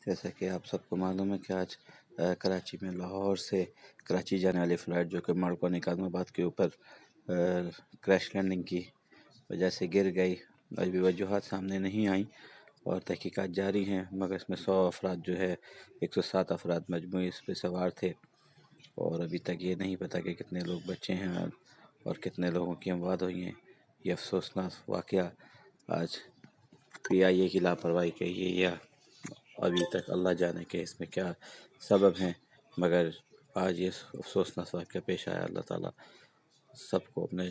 جیسا کہ آپ سب کو معلوم ہے کہ آج کراچی میں لاہور سے کراچی جانے والی فلائٹ جو کہ ماڑکون نظام آباد کے اوپر کریش لینڈنگ کی وجہ سے گر گئی، ابھی وجوہات سامنے نہیں آئیں اور تحقیقات جاری ہیں، مگر اس میں 100 افراد جو ہے 107 افراد مجموعی اس پہ سوار تھے، اور ابھی تک یہ نہیں پتہ کہ کتنے لوگ بچے ہیں اور کتنے لوگوں کی اموات ہوئی ہیں۔ یہ افسوسناک واقعہ آج PIA کی لاپرواہی کہیے یا ابھی تک اللہ جانے کہ اس میں کیا سبب ہیں، مگر آج یہ افسوسناک واقعہ پیش آیا۔ اللہ تعالیٰ سب کو اپنے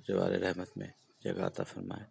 جوار رحمت میں جگہ عطا فرمائے۔